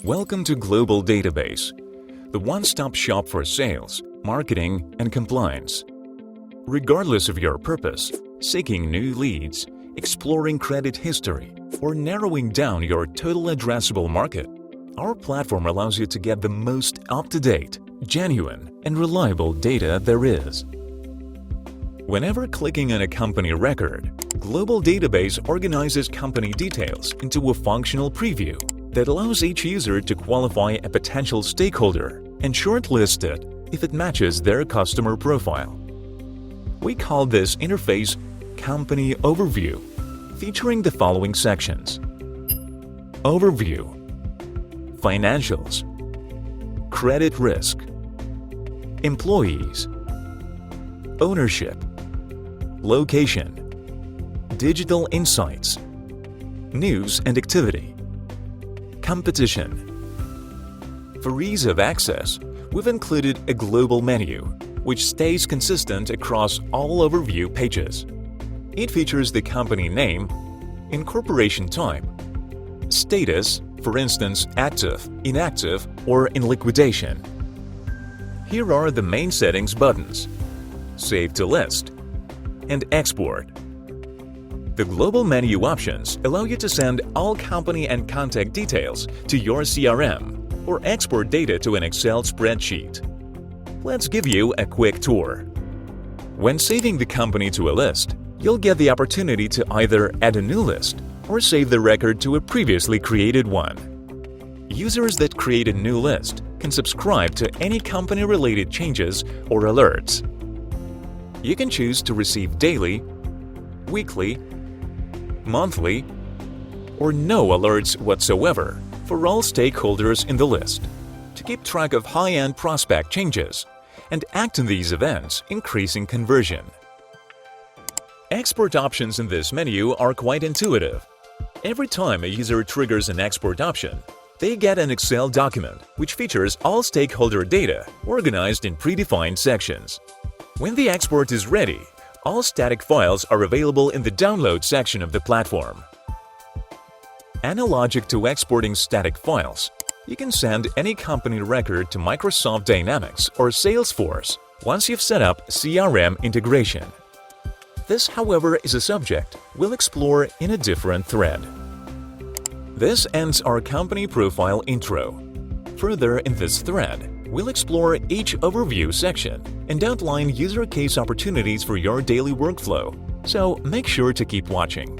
Welcome to Global Database, the one-stop shop for sales, marketing, and compliance. Regardless of your purpose, seeking new leads, exploring credit history, or narrowing down your total addressable market, our platform allows you to get the most up-to-date, genuine, and reliable data there is. Whenever clicking on a company record, Global Database organizes company details into a functional preview that allows each user to qualify a potential stakeholder and shortlist it if it matches their customer profile. We call this interface Company Overview, featuring the following sections: Overview, Financials, Credit Risk, Employees, Ownership, Location, Digital Insights, News and Activity, Competition. For ease of access, we've included a global menu, which stays consistent across all overview pages. It features the company name, incorporation type, status, for instance active, inactive, or in liquidation. Here are the main settings buttons: Save to List and Export. The global menu options allow you to send all company and contact details to your CRM or export data to an Excel spreadsheet. Let's give you a quick tour. When saving the company to a list, you'll get the opportunity to either add a new list or save the record to a previously created one. Users that create a new list can subscribe to any company-related changes or alerts. You can choose to receive daily, weekly, monthly, or no alerts whatsoever for all stakeholders in the list to keep track of high-end prospect changes and act on these events, increasing conversion. Export options in this menu are quite intuitive. Every time a user triggers an export option, they get an Excel document which features all stakeholder data organized in predefined sections. When the export is ready, all static files are available in the Download section of the platform. Analogic to exporting static files, you can send any company record to Microsoft Dynamics or Salesforce once you've set up CRM integration. This, however, is a subject we'll explore in a different thread. This ends our company profile intro. Further in this thread, we'll explore each overview section and outline user case opportunities for your daily workflow, so make sure to keep watching.